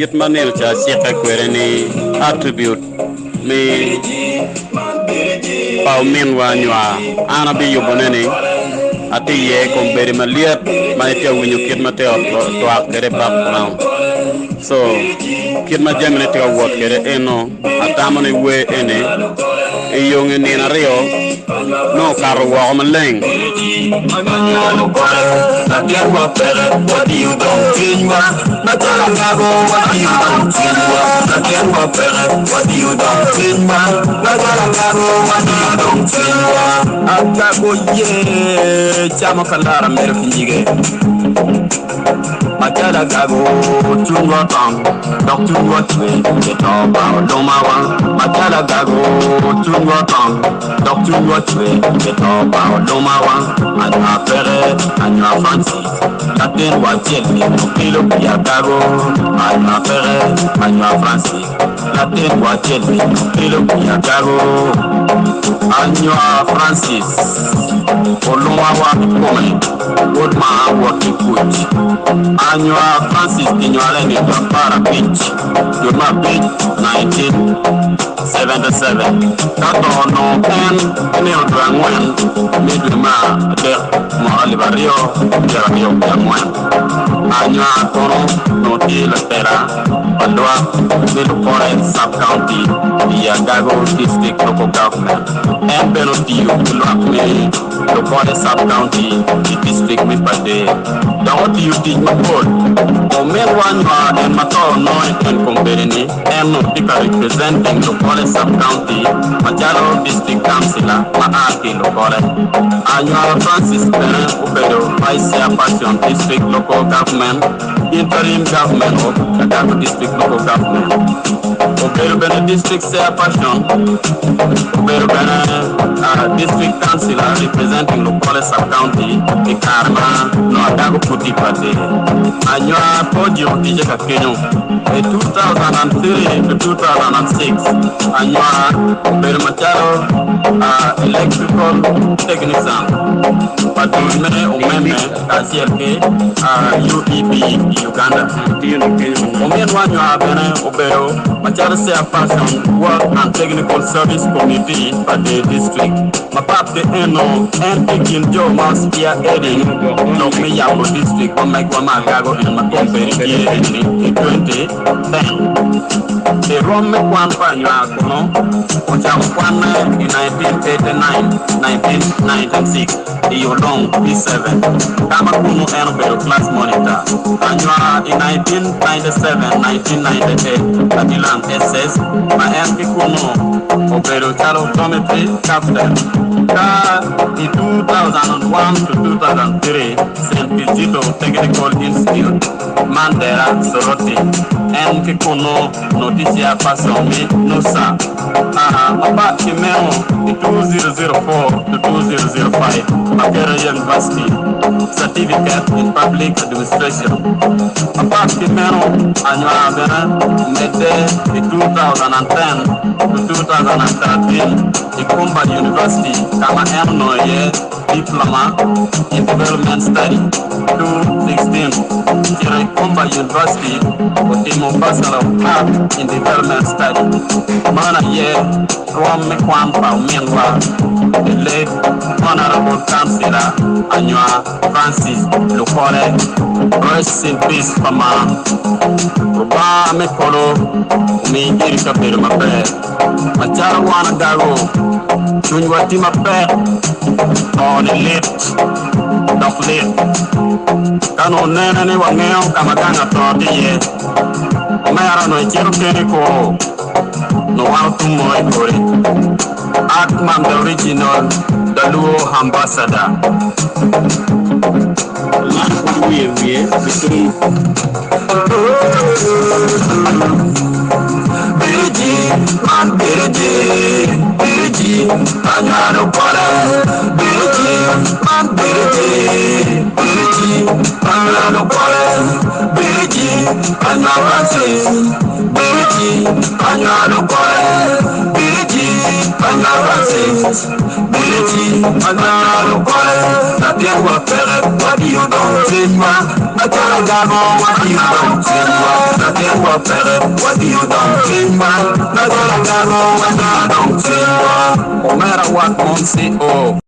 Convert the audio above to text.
kit manel cha siaka kwere ni attribute mi pau min wa nywa ana bi yobone ni ati ye kom beri maliat mai te winyo kit mate to akere background so kit ma jamne te wot kere eno atamane we ene e yonge ni na rio no karo wa maleng what do you don't feel na tala ngago what do you don't feel na kenwa pere what do you don't feel na tala ngago what do you don't feel akago ye chama kalara mere finjige Matala gago tunwa tang dok tunwa twe keto ba loma wa Matala gago tunwa tang dok tunwa twe keto ba loma wa Anwa pere anwa Francis Latin wa jeli no kilo ya gago Anwa pere anwa Francis Latin wa jeli no kilo ya gago Anwa Francis Oloma wa kome Odma wa kikuchi Anwa Francis Kinyole ni Para Beach Yuma Beach 1977 Kato no pen Ene odwangwen Midwima Der Mohali Barrio Jeradio Yangwen Anwa Tono Noti Latera Padua Middle Forest Sub-County Yagago District Local Government and Benotio Luakme Local Forest Sub-County District Mipade Don't you think my code? O men one and Mato Noi and Comberini and Notica representing Local Sub-County Majaro District Councilor Maaki Local Annual Francis Bene Ubedo Vice Chairperson District Local Government Interim Government of Chicago District Local Government Ubedo Bene District Chairperson Ubedo Bene District Councilor representing Local Sub-County Ikarma Noagago Putipate Annual Podium Tijeka Kenyo 2003 to 2006 Annual Ubedo Macharo Electrical Technician Patumene Umeme KCLK UEP Uganda Omen Wanyo Bene Ubedo Macharo Chairperson Work and Technical Service Committee for the district Mapap the Eno and Pikin Joe Maspia Edding Lokme Yambo District Omegwama Gago and Makomperi in 2010 The Rome Kwan Panya Kono Ocham Kwan in 1989 1996 The Yodong P7 Kamakuno Enobel Class Monitor Anua in 1997 1998 Adilan SS Maenki Kuno Obero Charotometry Captain in 2001 to 2003 St. Pizito Technical Institute Mandela Soroti Enki Kuno Noticia Pasomi Nusa Mapa Chimeno in 2004 to 2005 Makere University Certificate in Public Administration Mapa Chimeno Anua Bena Mede in 2010 to 2013 Ikumba University Kama Noye Diploma in Development Study 2016 Ikumba University Otimo Bachelor of Art in Development Study Mana Ye Rome Kwampa Mianwa the late Honorable Councilor Anua Francis Lukore Rest in peace Pama Ruba Mekolo Mi Irika Mape Machara Wana Gago Chunwati Mape on the left Dok left Kano Nene ni Wangeo Kamakanga Toti Ye Omera no Ichero Kene Ko No one to Moy Kori Akman the original the Luo ambassador Biriji, man Biriji, Anano Pala, Biriji, man Biriji, Anano Pala, Biriji, Anano Biriji, Anano Pala, Biriji, No matter what, on